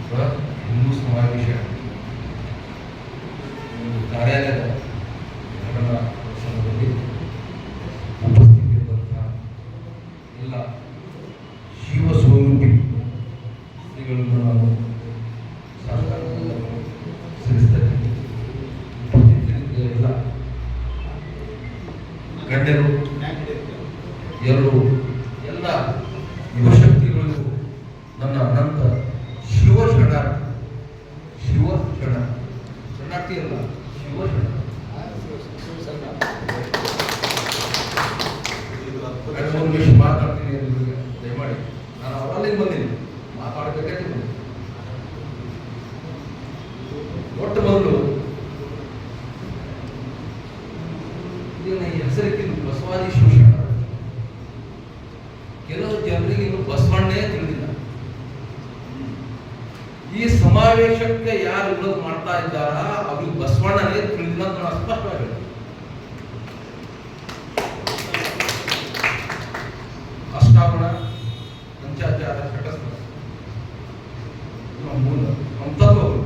ಹಿಂದೂ ಸಮಾವೇಶ ಕಾರ್ಯಾಲಯದ ಘಟನಾ ಸಂದರ್ಭದಲ್ಲಿ ಉಪಸ್ಥಿತಿಯಿರುವಂತಹ ಎಲ್ಲ ಶಿವಸ್ವರೂಪಿ ಶ್ರೀಗಳನ್ನು ನಾನು ಸೇರಿಸ್ತೇನೆ. ಉಪಸ್ಥಿತಿಯ ಎಲ್ಲ ಗಣ್ಯರು ಎಲ್ಲರೂ ಎಲ್ಲ ಯುವಶಕ್ತಿಗಳಿಗೂ ನನ್ನ ಅನಂತ ಶರಣಾರ್ಥಿ ಅಲ್ಲ ಒಂದು ನಿಮಿಷ ಮಾತಾಡ್ತೀನಿ ದಯಮಾಡಿ. ನಾನು ಅವರಲ್ಲಿ ಬಂದೀನಿ, ಮಾತಾಡಬೇಕಾಗಿ ಬಂದೆ. ಮೊಟ್ಟ ಮೊದಲು ಈ ಹೆಸರಿಕ್ಕಿಂತ ಬಸವಾದಿ ಶಿವಶರಣ. ಕೆಲವು ಜನರಿಗೆ ಇನ್ನು ಬಸವಣ್ಣೇ ತಿಳಿದಿಲ್ಲ. ಈ ಸಮಾವೇಶಕ್ಕೆ ಯಾರು ವಿರೋಧ ಮಾಡ್ತಾ ಇದ್ದಾರ ಅವ್ರಿಗೆ ಬಸವಣ್ಣನೇ ತಿಳಿದಿಲ್ಲ ಅಂತ ನಾನು ಸ್ಪಷ್ಟವಾಗಿ ಹೇಳ್ತೀನಿ. ಅಷ್ಟಾಗುಣ ಪಂಚಾಚಾರ ಘಟಸ್ಥ ಮೂಲ ಅಂತತ್ವಗಳು,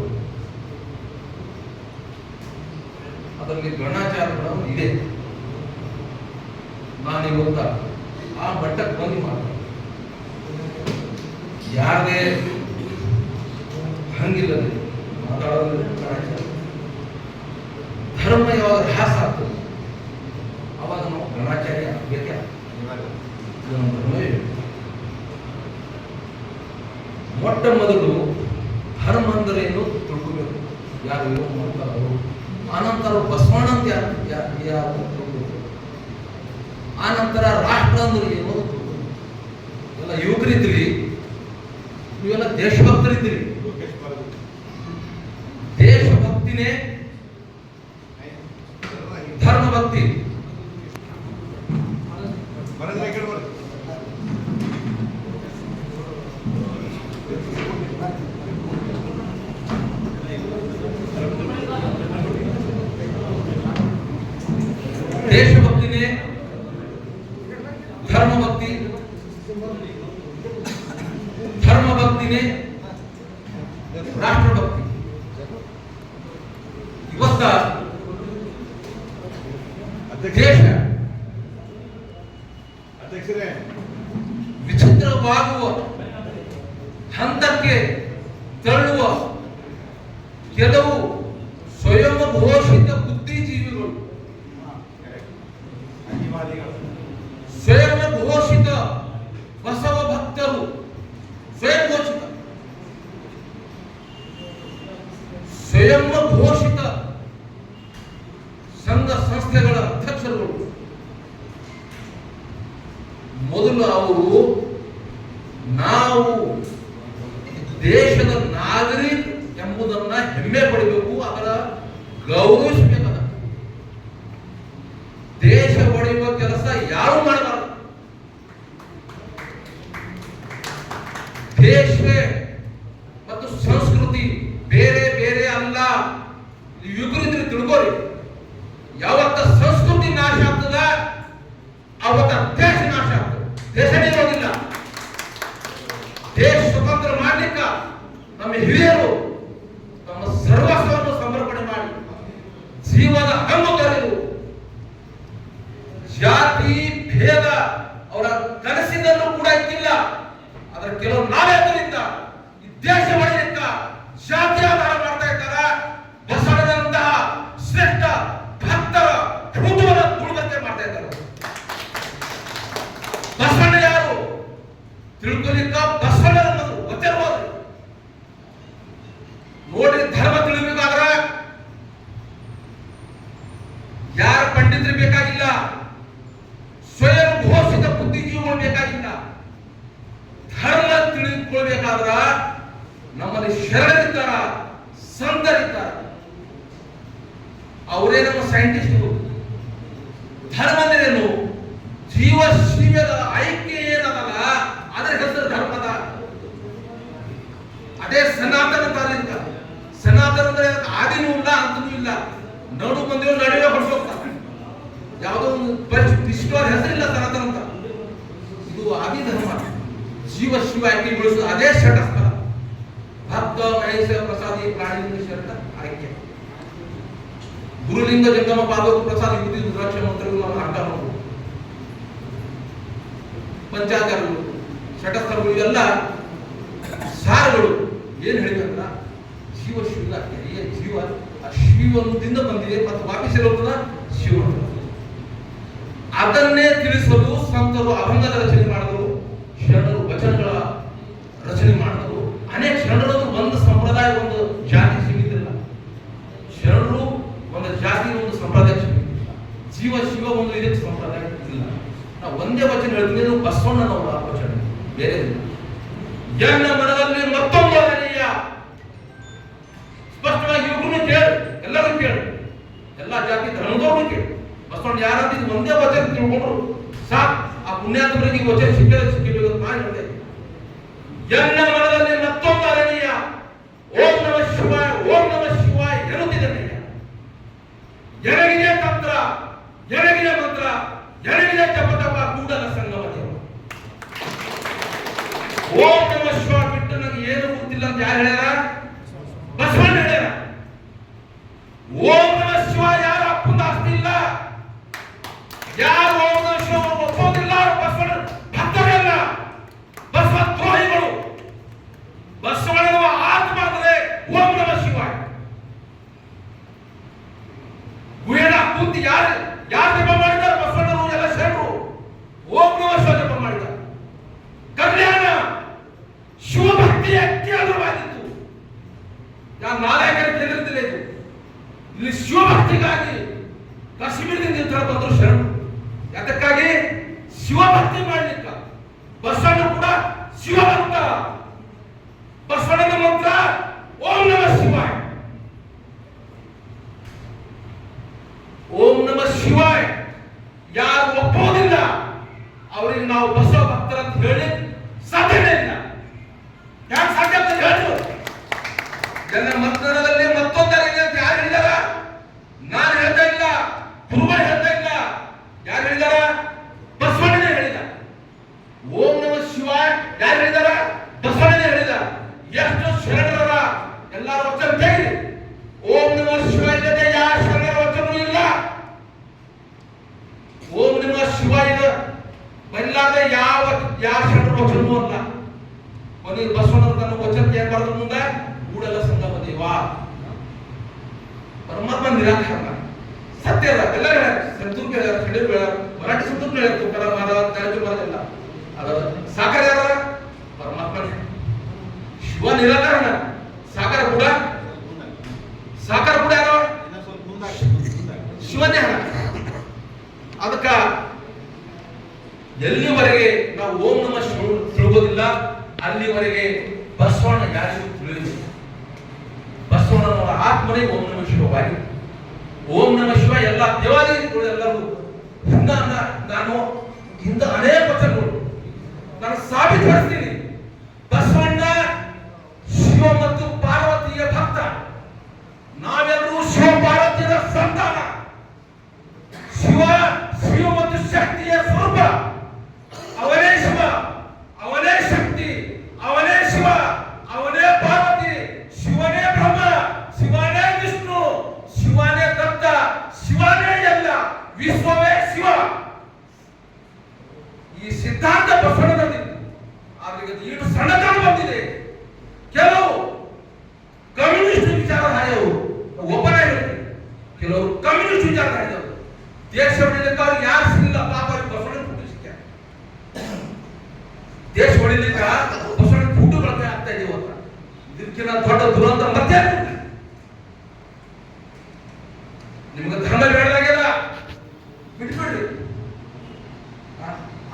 ಅದರಲ್ಲಿ ಗಣಾಚಾರಗಳು ಇದೆ. ನಾನು ಇವತ್ತ ಆ ಮಟ್ಟಕ್ಕೆ ಬಂದು ಮಾತಾಡ ಯಾರದೇ ಹಂಗಿಲ್ಲದೆ ಮಾತಾಡೋದು ಗಣಾಚಾರ. ಧರ್ಮ ಯಾವಾಗ ಹ್ಯಾಸ ಆಗ್ತದೆ ಅವಾಗ ನಾವು ಗಣಾಚಾರ್ಯ ಆಗಬೇಕೆ. ಧರ್ಮವೇ ಮೊಟ್ಟ ಮೊದಲು ಧರ್ಮ ಅಂದರೇನು ತಿಳ್ಕೋಬೇಕು. ಯಾರು ಏನು ಮಾಡ್ತಾರೋ ಆನಂತರ ಬಸವಣ್ಣ ಅಂತ ಯಾರು ತಿಳ್ಕೋಬೇಕು. ಆನಂತರ ರಾಷ್ಟ್ರ ಅಂದ್ರೆ ಏನು ಎಲ್ಲ ಯುವಕರಿದ್ರಿ, ನೀವೆಲ್ಲ ದೇಶಭಕ್ತರಿದ್ದೀರಿ. ದೇಶಭಕ್ತಿನೇ ಧರ್ಮ ಭಕ್ತಿ. ದೇಶಭಕ್ತಿನೇ ಧರ್ಮ ಭಕ್ತಿ, ಧರ್ಮ ಭಕ್ತಿನೇ ರಾಷ್ಟ್ರಭಕ್ತಿ. ಇವತ್ತ ದೇಶ ವಿಚಿತ್ರವಾಗುವ ಹಂತಕ್ಕೆ ತಳ್ಳುವ ಕೆಲವು ಸ್ವಯಂ ಘೋಷಿತ ಬುದ್ಧಿಜೀವಿಗಳು, ಸ್ವಯಂ ಘೋಷಿತ ಬಸವ ಭಕ್ತರು, ಸ್ವಯಂ ಘೋಷಿತ ಸ್ವಯಂ ಘೋಷಿತ ಸಂಘ ಸಂಸ್ಥೆಗಳ ಅಧ್ಯಕ್ಷರುಗಳು ಮೊದಲು ಅವರು ನಾವು ದೇಶದ ನಾಗರಿಕ ಎಂಬುದನ್ನ ಹೆಮ್ಮೆ ಪಡಬೇಕು, ಅದರ ಗೌರವಿಸಬೇಕದ. ದೇಶ ಒಡೆಯುವ ಕೆಲಸ ಯಾರು ಮಾಡಬಾರದು. ದೇಶ ಮತ್ತು ಸಂಸ್ಕೃತಿ ಬೇರೆ ಬೇರೆ ಅಲ್ಲ. ಯುಗರಿದ್ರೆ ತಿಳ್ಕೊಳ್ಳಿ, ಯಾವತ್ತ ಸಂಸ್ಕೃತಿ ನಾಶ ಆಗ್ತದ ಅವತ್ತ ದೇಶ ನಾಶ ಆಗ್ತದೆ. ದೇಶನೇ ಇರೋದಿಲ್ಲ. ದೇಶ ಸ್ವತಂತ್ರ ಮಾಡ್ಲಿಕ್ಕ ನಮ್ಮ ಹಿರಿಯರು ತಮ್ಮ ಸರ್ವಸ್ವವನ್ನು ಸಮರ್ಪಣೆ ಮಾಡಿ ಜೀವದ ಹಂಗು ತೊರೆದು ಜಾತಿ ಭೇದ ಅವರ ಕನಸಿನಲ್ಲೂ ಕೂಡ ಇದ್ದಿಲ್ಲ. ಅದರ ಕೆಲವು ನಾವೇತರಿಂದ ಈ ದೇಶ ಒಡೆಯಲಿಕ್ಕ ಜಾತಿ ಆಧಾರ ಮಾಡ್ತಾ ಇದ್ದಾರೆ. ಬಸವಣ್ಣನಂತಹ ಶ್ರೇಷ್ಠ ಭಕ್ತರ ಹುಟ್ಟುವನ್ನು ತುಳಿದಂತೆ ಮಾಡ್ತಾ ಇದ್ದಾರೆ. ಬಸವಣ್ಣ ಯಾರು ತಿಳ್ಕೊಲಿಕ್ಕ ಬಸವಣ್ಣ ಅನ್ನೋದು ಗೊತ್ತಿರ್ಬೋದು. ನೋಡ್ರಿ, ಧರ್ಮ ತಿಳಿಬೇಕಾದ್ರೆ ಯಾರ ಪಂಡಿತರು ಬೇಕಾಗಿಲ್ಲ, ಸ್ವಯಂ ಘೋಷಿತ ಬುದ್ಧಿಜೀವಿಗಳು ಬೇಕಾಗಿಲ್ಲ. ಧರ್ಮ ತಿಳಿದುಕೊಳ್ಬೇಕಾದ್ರ ನಮ್ಮಲ್ಲಿ ಶರಣರಿದ್ದಾರ, ಸಂತರಿದ್ದಾರ, ಅವರೇ ನಮ್ಮ ಸೈಂಟಿಸ್ಟ್ಗಳು. ಧರ್ಮ ಅಂದ್ರೇನು? ಜೀವ ಶಿವದ ಐಕ್ಯ ಏನದಲ್ಲ ಅದರ ಹೆಸರು ಧರ್ಮದ. ಅದೇ ಸನಾತನ ತಾರೀಕ. ಸನಾತನ ಅಂದ್ರೆ ಆದಿನೂ ಇಲ್ಲ ಅಂತನೂ ಇಲ್ಲ, ನಡು ಬಂದಿರೋ ನಡುವೆ ಹೊರಟೋಗ್ತಾರೆ. ಯಾವುದೋ ಒಂದು ವಿಶ್ವದ ಹೆಸರಿಲ್ಲ ಸನಾತನ ಅಂತ. ಇದು ಆದಿ ಧರ್ಮ. ಜೀವ ಶಿವ ಐಕ್ಯ ಬೆಳೆಸೋದು ಅದೇ ಷಟಸ್ಥಲ. ಮಹತ್ವ ಮಹೇಶ ಪ್ರಸಾದಿ ಪ್ರಾಣಿಲಿಂಗ ಶರಣ ಆಯ್ಕೆ ಗುರುಲಿಂಗ ಜಂಗಮ ಪಾದಕ ಪ್ರಸಾದ ವಿಭೂತಿ ರುದ್ರಾಕ್ಷ ಮಂತ್ರಗಳು ನಮ್ಮ ಹಂಗ ನೋಡು ಪಂಚಾಚಾರಗಳು ಷಟಸ್ಥರಗಳು ಇವೆಲ್ಲ ಸಾರಗಳು ಏನ್ ಹೇಳಿದ್ರಲ್ಲ ಜೀವ ಶಿವ ಜೀವ ಆ ಶಿವದಿಂದ ಬಂದಿದೆ ಮತ್ತು ವಾಪಸ್ ಇರೋದನ್ನ ಶಿವ ಅದನ್ನೇ ತಿಳಿಸಲು ಸಂತರು ಅಭಂಗದ ರಚನೆ ಮಾಡಿದರು, ಶರಣರು ವಚನಗಳ ರಚನೆ ಮಾಡಿದರು. ಅನೇಕ ಶರಣರದು ಒಂದು ಸಂಪ್ರದಾಯ ಒಂದು ಜಾತಿ ಸೀಮಿತ ಇಲ್ಲ, ಶರಣರು ಒಂದು ಜಾತಿ ಒಂದು ಸಂಪ್ರದಾಯ ಸೀಮಿತ ಇಲ್ಲ, ಜೀವ ಶಿವ ಒಂದು ಇದಕ್ಕೆ ಸಂಪ್ರದಾಯ ಇಲ್ಲ. ನಾವು ಒಂದೇ ವಚನ ಹೇಳ್ತೀನಿ, ಅದು ಬಸವಣ್ಣನವರ ವಚನ, ಬೇರೆ ಇಲ್ಲ. ಎನ್ನ ಮನದಲ್ಲಿ ಮತ್ತೊಂದು ಅನನೀಯ ಸ್ಪಷ್ಟವಾಗಿ ಇವ್ರನ್ನು ಕೇಳು, ಎಲ್ಲರೂ ಕೇಳು, ಎಲ್ಲಾ ಜಾತಿ ಧರ್ಮದವ್ರನ್ನು ಕೇಳು. ಬಸವಣ್ಣ ಯಾರಂತ ಇದು ಒಂದೇ ವಚನ ತಿಳ್ಕೊಂಡ್ರು ಸಾಕು, ಆ ಪುಣ್ಯಾತ್ಮರಿಗೆ ಈ ವಚನ ಸಿಕ್ಕಿಲ್ಲ ನಾನು ಹೇಳಿದೆ. ಎನ್ನ ಮನದಲ್ಲಿ ಮತ್ತೊಂದು ಅನನೀಯ ಓಂ ನಮ ಶಿವಾಯ ಓಂ ನಮ ಶಿವಾಯ ಎನ್ನುತ್ತಿದ್ದೇನೆ. ಎನಗಿದೆ ತಂತ್ರ ಎನಗಿದೆ ಮಂತ್ರ ಎನಗಿದೆ ಜಪತಪ ಕೂಡಲ ಸಂಗಮ ದೇವ. ಓಂ ನಮ ಶಿವ ಬಿಟ್ಟು ನನಗೆ ಏನು ಗೊತ್ತಿಲ್ಲ ಅಂತ ಯಾರು ಹೇಳ್ಯಾರ? ಬಸವಣ್ಣ ಹೇಳ್ಯಾರ. ಓಂ ನಮ ಶಿವ ಯಾರ ಅಪ್ಪನ ಆಸ್ತಿ ಇಲ್ಲ, ಯಾರು ಓಂ ನಮ ಶಿವ ಒಪ್ಪೋದಿಲ್ಲ ಬಸವಣ್ಣ ಭಕ್ತರಲ್ಲ, ಬಸವ ದ್ರೋಹಿಗಳು. ಬಸವಣ್ಣನ ಆತ್ಮ ಅಂದರೆ ಓಂ ನಮ ಶಿವಾಯ. ಗುಹೇಣ ಕುಂತಿ ಯಾರು ಜಪ ಮಾಡಿದ್ದಾರೆ? ಬಸವಣ್ಣರು ಎಲ್ಲ ಶರಣರು ಓಂ ನಮ ಶಿವ ಜಪ ಮಾಡಿದ್ದಾರೆ. ಕಲ್ಯಾಣ ಶಿವಭಕ್ತಿಯ ಕೇಂದ್ರವಾಗಿತ್ತು. ಯಾವ ನಾರಾಯಣರ ಕೇಂದ್ರದಲ್ಲಿ ಇದು ಇಲ್ಲಿ ಶಿವಭಕ್ತಿಗಾಗಿ ಕಾಶ್ಮೀರದಿಂದ ನಿರ್ಧಾರ ಬಂದರು ಶರಣರು. ಯಾತಕ್ಕಾಗಿ? ಶಿವಭಕ್ತಿ ಮಾಡಲಿಕ್ಕ. ಬಸವಣ್ಣ ಕೂಡ ಶಿವಭಕ್ತ. ಬಸವಣ್ಣನ ಮಂತ್ರ ಓಂ ನಮ ಶಿವಾಯ. ಓಂ ನಮ ಶಿವಾಯ ಯಾರು ಒಪ್ಪೋದಿಲ್ಲ ಅವರಿಗೆ ನಾವು ಬಸವ ಭಕ್ತರ ಅಂತ ಹೇಳಿ ಸಾಧ್ಯನೇ ಇಲ್ಲ. ಯಾಕೆ ಸಾಧ್ಯ ಅಂತ ಹೇಳಿದ್ರು? ಜನ ಮತದಾನದಲ್ಲಿ ಮತ್ತೊಂದರಿಗೆ ಅಂತ ಯಾರು ಹೇಳಿದಾರ? ನಾನು ಹೇಳ್ತಾ ಇಲ್ಲ, ಗುರುಗಳು ಹೇಳ್ತಾ ಇಲ್ಲ. ಯಾರು ಹೇಳಿದಾರ? ಬಸವಣ್ಣನೇ ಹೇಳಿದ. ಓಂ ನಮ ಶಿವಾಯ ಯಾರು ಹೇಳಿದಾರ? ಬಸವಣ್ಣನೇ ಹೇಳಿದ. ಎಷ್ಟು ಶರಣರ ಎಲ್ಲರ ವಚನ ತೆಗೆದು ಓಂ ನಮ ಶಿವಾಯ ಜೊತೆ ಯಾವ ಶರಣರ ವಚನವೂ ಇಲ್ಲ. ಓಂ ನಮ ಶಿವಾಯ ಬಲ್ಲಾದ ಯಾವ ಶರಣರ ವಚನವೂ ಅಲ್ಲ. ಕೊನೆಗೆ ಬಸವಣ್ಣರು ತನ್ನ ವಚನ ಏನ್ ಮಾಡಿದ್ರು? ಮುಂದೆ ಕೂಡಲ ಸಂಗಮ ದೇವ ಪರಮಾತ್ಮ ನಿರಾಕರಣ ಸತ್ಯ ಅಲ್ಲ. ಎಲ್ಲರೂ ಸಂತೂರ್ ಮರಾಠಿ ಸಂತೂರ್ ತುಕಾರ ಮಹಾರಾಜಲ್ಲ ಅದರ ಸಾಕಾರ ಯಾರ? ಪರಮಾತ್ಮನೇ. ಶಿವ ನಿರಾಕರಣ, ಸಾಕಾರ ಕೂಡ ಯಾರು? ಶಿವನೇ ಹಣ. ಅದಕ್ಕ ಎಲ್ಲಿವರೆಗೆ ನಾವು ಓಂ ನಮ ಶಿವ ತಿಳ್ಕೋದಿಲ್ಲ ಅಲ್ಲಿವರೆಗೆ ಬಸವಣ್ಣ ಯಾರಿಗೂ ತಿಳಿಯುವುದಿಲ್ಲ. ಬಸವಣ್ಣನವರ ಆತ್ಮನೇ ಓಂ ನಮ ಶಿವವಾಗಿ. ಓಂ ನಮ ಶಿವ ಎಲ್ಲ ದೇವಾಲಯಗಳು ಎಲ್ಲರೂ ನಾನು ಇಂದ ಅನೇಕ ವಚನಗಳು ನಾನು ಸಾಬೀತುಪಡಿಸ್ತೀನಿ. ಬಸವಣ್ಣ ಶಿವ ಮತ್ತು ಪಾರ್ವತಿಯ ಭಕ್ತ. ನಾವೆಲ್ಲರೂ ಶಿವ ಪಾರ್ವತಿಯ ಸಂತಾನ. ಶಿವ ಮತ್ತು ಶಕ್ತಿಯ ಸ್ವರೂಪ. ಅವನೇ ಶಿವ, ಅವನೇ ಶಕ್ತಿ, ಅವನೇ ಶಿವ, ಅವನೇ ಪಾರ್ವತಿ, ಶಿವನೇ ಬ್ರಹ್ಮ, ಶಿವನೇ ವಿಷ್ಣು, ಶಿವನೇ ದತ್ತ, ಶಿವನೇ ಎಲ್ಲ, ವಿಶ್ವವೇ ಶಿವ. ಈ ಸಿದ್ಧಾಂತ ಬಸವಣ್ಣನಲ್ಲಿತ್ತು. ಆದ್ರೆ ಈಡು ಸಣ್ಣತನ ಬಂದಿದೆ. ಕೆಲವು ಕಮ್ಯುನಿಸ್ಟ್ ವಿಚಾರಧಾರೆಯವರು ಒಬ್ಬನೇ ಹೇಳ್ತೀವಿ, ಕೆಲವರು ಕಮ್ಯುನಿಸ್ಟ್ ವಿಚಾರಧಾರೆಯವರು ದೇಶ ಹೊಡಿಲಿಕ್ಕೆ ಅವ್ರಿಗೆ ಯಾರು ಸಿಗಲಿಲ್ಲ. ಪಾಪ ಅವ್ರಿಗೆ ಬಸವಣ್ಣ ಫುಟು ಸಿಕ್ಕ. ದೇಶ ಹೊಡಿಲಿಕ್ಕೆ ಬಸವಣ್ಣ ಫುಟು ಬಳಕೆ ಆಗ್ತಾ ಇದೀವಿ ಅಂತ. ಇದಕ್ಕಿಂತ ದೊಡ್ಡ ದುರಂತ ಮತ್ತೆ ನಿಮ್ಗೆ ಧರ್ಮ ಬೇಡದಾಗೆಲ್ಲ ಬಿಟ್ಬಿಡ್ರಿ.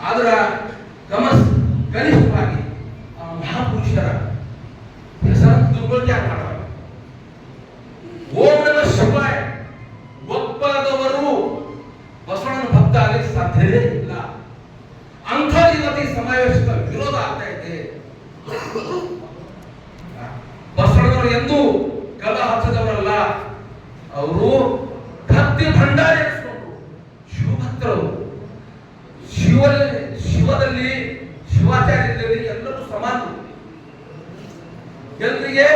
ಆದ್ರ ಕನಿಷ್ಠವಾಗಿ ಆ ಮಹಾಪುರುಷರ ಹೆಸರನ್ನು ದುರ್ಬಳಕೆ ಮಾಡಬಾರದು. ಓಂ ನಮ ಶಿವಾಯ ಒಪ್ಪದವರು ಬಸವಣ್ಣನ ಭಕ್ತ ಆಗಲಿಕ್ಕೆ ಸಾಧ್ಯವೇ ಇಲ್ಲ. ಅಂಥ ಇವತ್ತಿ ಸಮಾವೇಶದ ವಿರೋಧ ಆಗ್ತಾ ಇದೆ. ಬಸವಣ್ಣನವರು ಎಂದೂ ಕಲ ಹಚ್ಚದವರಲ್ಲ. ಅವರು ಭಕ್ತಿ ಭಂಡಾರ ಇರಿಸಿಕೊಂಡು ಶಿವಭಕ್ತರು. ಶಿವದಲ್ಲಿ ಶಿವಾಚಾರ್ಯರಲ್ಲಿ ಎಲ್ಲರೂ ಸಮಾನ. ಜನರಿಗೆ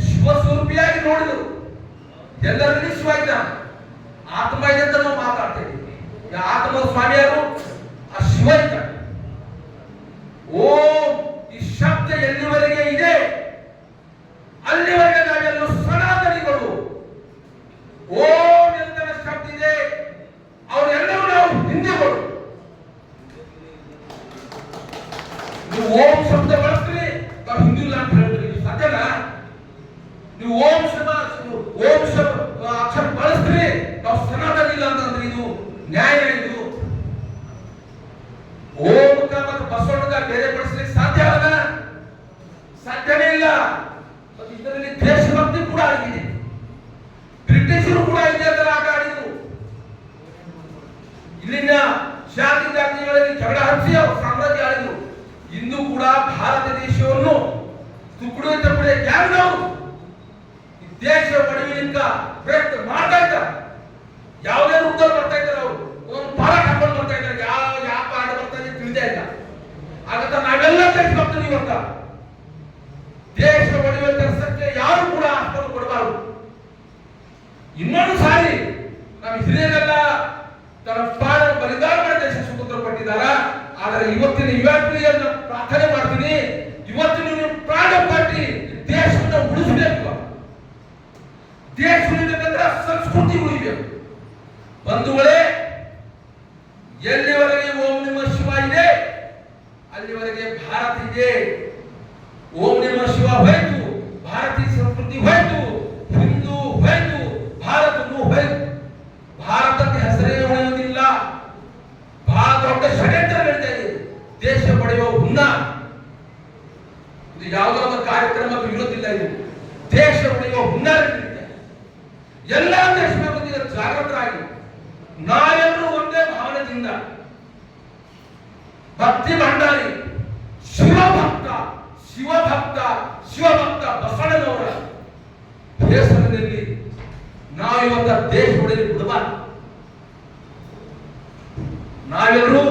ಶಿವಸ್ವರೂಪಿಯಾಗಿ ನೋಡಿದರು. ಎಲ್ಲರಲ್ಲಿ ಶಿವ ಇದ್ದಾನೆ, ಆತ್ಮ ಇದೆ ಅಂತ ನಾವು ಮಾತಾಡ್ತಾ ಇದ್ದೀವಿ. ಆತ್ಮ ಸ್ವಾಮಿ ಯಾರು? ಆ ಶಿವ ಇದ್ದಾನೆ. ಓಂ ಈ ಶಬ್ದ ಎಲ್ಲಿವರೆಗೆ ಇದೆ ಅಲ್ಲಿವರೆಗೆ ನಾವೆಲ್ಲರೂ ಸನಾತನಿಗಳು. ಓಂ ಎಂತ ಶಬ್ದ ಇದೆ ಅವರೆಲ್ಲರೂ ನಾವು ಹಿಂದೂಗಳು. ನೀವು ಓಂ ಶಬ್ದ ಬಳಸ್ತೀರಿ, ನಾವು ಹಿಂದೂ ಇಲ್ಲ ಅಂತ ಹೇಳ್ತೀರಿ, ಸತ್ಯನಾ? ನೀವು ಓಂ ಅಕ್ಷರ ಬಳಸ್ತೀರಿ, ನಾವು ಸನಾತನ ಇಲ್ಲ ಅಂತಂದ್ರೆ ಇದು ನ್ಯಾಯ? ಇದು ಓಂಕ ಮತ್ತು ಬಸವಣ್ಣ ಬೇರೆ ಪಡಿಸ್ಲಿಕ್ಕೆ ಸಾಧ್ಯ ಅಲ್ಲ, ಸಾಧ್ಯನೇ ಇಲ್ಲ. ಇದರಲ್ಲಿ ದೇಶಭಕ್ತಿ ಕೂಡ ಆಗಿದೆ, ಬ್ರಿಟಿಷರು ಕೂಡ ಇದೇ ತರ ಆಟ ಆಡಿದ್ರು. ಇಲ್ಲಿನ ಜಾತಿ ಜಾತಿಗಳಲ್ಲಿ ಜಗಳ ಹಚ್ಚಿ ಅವರು ಸಾಮ್ರಾಜ್ಯ ಆಡಿದ್ರು. ಇಂದು ಕೂಡ ಭಾರತ ದೇಶವನ್ನು ತುಕುಡೆ ಯಾರು ಈ ದೇಶ ಒಡೆಯಲಿಕ್ಕ ಪ್ರಯತ್ನ ಮಾಡ್ತಾ ಇದ್ದಾರೆ. ಯಾವುದೇ ರೂಪದಲ್ಲಿ ಬರ್ತಾ ಇದ್ದಾರೆ, ಅವರು ಒಂದು ಪಾರಾಟ ಹಾಕೊಂಡು ಬರ್ತಾ ಇದ್ದಾರೆ. ಯಾವ ಪಾಠ ಬರ್ತಾ ಇದೆ ತಿಳಿದೇ ಇಲ್ಲ. ಆಗತ್ತ ನಾವೆಲ್ಲ ದೇಶಭಕ್ತರು ಇವತ್ತ ದೇಶ ಒಡೆಯುವ ಕೆಲಸಕ್ಕೆ ಯಾರು ಕೂಡ ಆಸ್ಪದ ಕೊಡಬಾರದು. ಇನ್ನೊಂದು ಸಾರಿ ನಮ್ಮ ಹಿರಿಯರೆಲ್ಲ ತನ್ನ ಪ್ರಾಣ ಬಲಿದಾನ ಮಾಡಿ ದೇಶ ಸ್ವತಂತ್ರ ಪಟ್ಟಿದ್ದಾರ. ಆದರೆ ಇವತ್ತಿನ ಯುವ ಪೀಳಿಗೆಯನ್ನು ಪ್ರಾರ್ಥನೆ ಮಾಡ್ತೀನಿ, ಇವತ್ತಿನ ನೀವು ಪ್ರಾಣ ಪಟ್ಟಿ ದೇಶವನ್ನು ಉಳಿಸಬೇಕು. ದೇಶ ಉಳಿಬೇಕಂದ್ರೆ ಸಂಸ್ಕೃತಿ ಉಳಿಬೇಕು. ಬಂಧುಗಳೇ, ಎಲ್ಲಿವರೆಗೆ ಓಂ ನಮಃ ಶಿವ ಇದೆ ಅಲ್ಲಿವರೆಗೆ ಭಾರತ ಇದೆ. ಓಂ ನಮಃ ಶಿವ ಹೋಯ್ತು, ಭಾರತೀಯ ಸಂಸ್ಕೃತಿ ಹೋಯ್ತು, ಹಿಂದೂ ಹೋಯ್ತು, ಭಾರತನು ಹೋಯ್ತು. ಭಾರತಕ್ಕೆ ಹೆಸರೇ ಉಳಿಯುವುದಿಲ್ಲ. ಬಹಳ ದೊಡ್ಡ ಷಡ್ಯಂತ್ರ ನಡೀತಾ ಇದೆ ದೇಶ ಪಡೆಯುವ ಹುನ್ನ. ಇದು ಯಾವುದೋ ಒಂದು ಕಾರ್ಯಕ್ರಮಕ್ಕೆ ವಿರೋಧಿಲ್ಲ. ಇದು ದೇಶ ಉಳಿಯುವ ಹುನ್ನ ನಡೀತಾ ಇದೆ. ಎಲ್ಲ ದೇಶಭಕ್ತಿಯ ಜಾಗೃತರಾಗಿ ನಾವೆಲ್ಲರೂ ಒಂದೇ ಭಾವನೆಯಿಂದ ಭಕ್ತಿ ಭಂಡಾರಿ ಶಿವಭಕ್ತ ಬಸವಣ್ಣನವರ ಹೆಸರಿನಲ್ಲಿ ನಾವು ಇವತ್ತ ದೇಶ ಉಳಿಯಲು ಬಿಡಬಾರದು. ನಾವೆಲ್ಲರೂ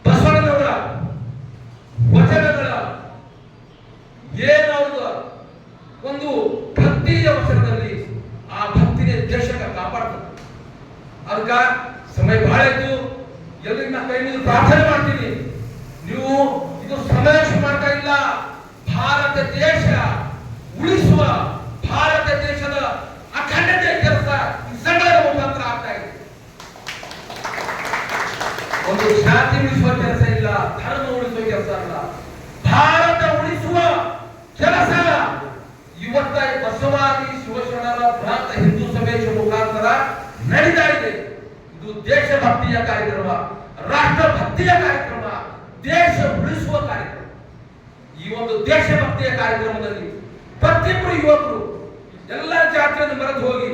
ಬಸವಣ್ಣನವರ ವಚನಗಳ ಏನವರ ಒಂದು ಭಕ್ತಿಯ ವಚನದಲ್ಲಿ ಆ ಭಕ್ತಿನೇ ದೇಶಕ್ಕೆ ಕಾಪಾಡ್ತದೆ. ಅದಕ್ಕ ಸಮಯ ಬಹಳ ಆಯ್ತು. ಎಲ್ಲರಿಗೂ ನಾ ಕೈ ಮುಗಿದು ಪ್ರಾರ್ಥನೆ ಮಾಡ್ತೀನಿ. ನೀವು ಇದು ಸಮಾವೇಶ ಮಾಡ್ತಾ ಇಲ್ಲ. ಭಾರತ ದೇಶ ಉಳಿಸುವ, ಭಾರತ ದೇಶದ ಅಖಂಡತೆ ಕೆಲಸ ಈ ಸಂಘದ ಮುಖಾಂತರ ಆಗ್ತಾ ಇದೆ. ಒಂದು ಜಾತಿ ಉಳಿಸುವ ಕೆಲಸ ಇಲ್ಲ, ಧರ್ಮ ಉಳಿಸುವ ಕೆಲಸ ಇಲ್ಲ, ಭಾರತ ಉಳಿಸುವ ಕೆಲಸ ಇವತ್ತ ಬಸವಾದಿ ಶಿವಶರಣರ ಬೃಹತ್ ಹಿಂದೂ ಸಮಾವೇಶ ಮುಖಾಂತರ ನಡೀತಾ ಇದೆ. ಇದು ದೇಶಭಕ್ತಿಯ ಕಾರ್ಯಕ್ರಮ, ರಾಷ್ಟ್ರಭಕ್ತಿಯ ಕಾರ್ಯಕ್ರಮ, ದೇಶ ಉಳಿಸುವ ಕಾರ್ಯಕ್ರಮ. ಈ ಒಂದು ದೇಶಭಕ್ತಿಯ ಕಾರ್ಯಕ್ರಮದಲ್ಲಿ ಪ್ರತಿಯೊಬ್ಬರು ಯುವಕರು ಎಲ್ಲ ಜಾತಿಯನ್ನು ಮರೆತು ಹೋಗಿ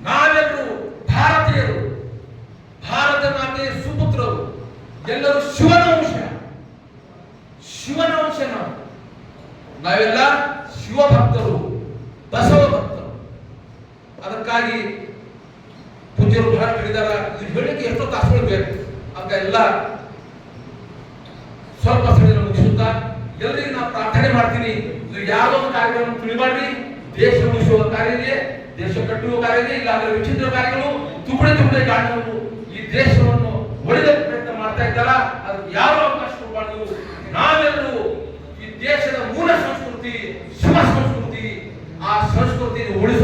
ನಾವೆಲ್ಲರೂ ಭಾರತೀಯರು, ಭಾರತ ಮಾತೆಯ ಸುಪುತ್ರರು, ಎಲ್ಲರೂ ಶಿವನ ಅಂಶ ನಾವೆಲ್ಲ ಶಿವಭಕ್ತರು, ಬಸವ ಭಕ್ತರು. ಅದಕ್ಕಾಗಿ ಪೂಜ್ಯರು ಬಹಳ ಹೇಳಿದಾರ. ಇದು ಹೇಳಿಕೆ ಎಷ್ಟೋ ತಾಸುಗಳು ಬೇಕು ಅಂತ ಎಲ್ಲ ಸ್ವಲ್ಪ ಸಮಯ ಮುಗಿಸುತ್ತಾ ಎಲ್ಲರಿಗೂ ನಾವು ಪ್ರಾರ್ಥನೆ ಮಾಡ್ತೀನಿ. ಇದು ಯಾವುದೋ ಒಂದು ಕಾರ್ಯಕ್ರಮ ತಿಳಿಬಾರ್ರಿ. ದೇಶ ಉಳಿಸುವ ಕಾರ್ಯ ಇದೆ, ದೇಶ ಕಟ್ಟುವ ಕಾರ್ಯ ಇದೆ, ಇಲ್ಲಾಂದ್ರೆ ವಿಚಿತ್ರ ಕಾರ್ಯಗಳು ತುಕಡೆ ಕಾಣುವುದು ಈ ದೇಶವನ್ನು ಒಡೆದ ಪ್ರಯತ್ನ ಮಾಡ್ತಾ ಇದ್ದಾರ. ಅದಕ್ಕೆ ಯಾವ ಅವಕಾಶ ಕೊಡಬಾರ್ದು. ನಾವೆಲ್ಲರೂ ಈ ದೇಶದ ಮೂಲ ಸಂಸ್ಕೃತಿ ಶಿವ ಸಂಸ್ಕೃತಿ, ಆ ಸಂಸ್ಕೃತಿಯನ್ನು ಉಳಿಸ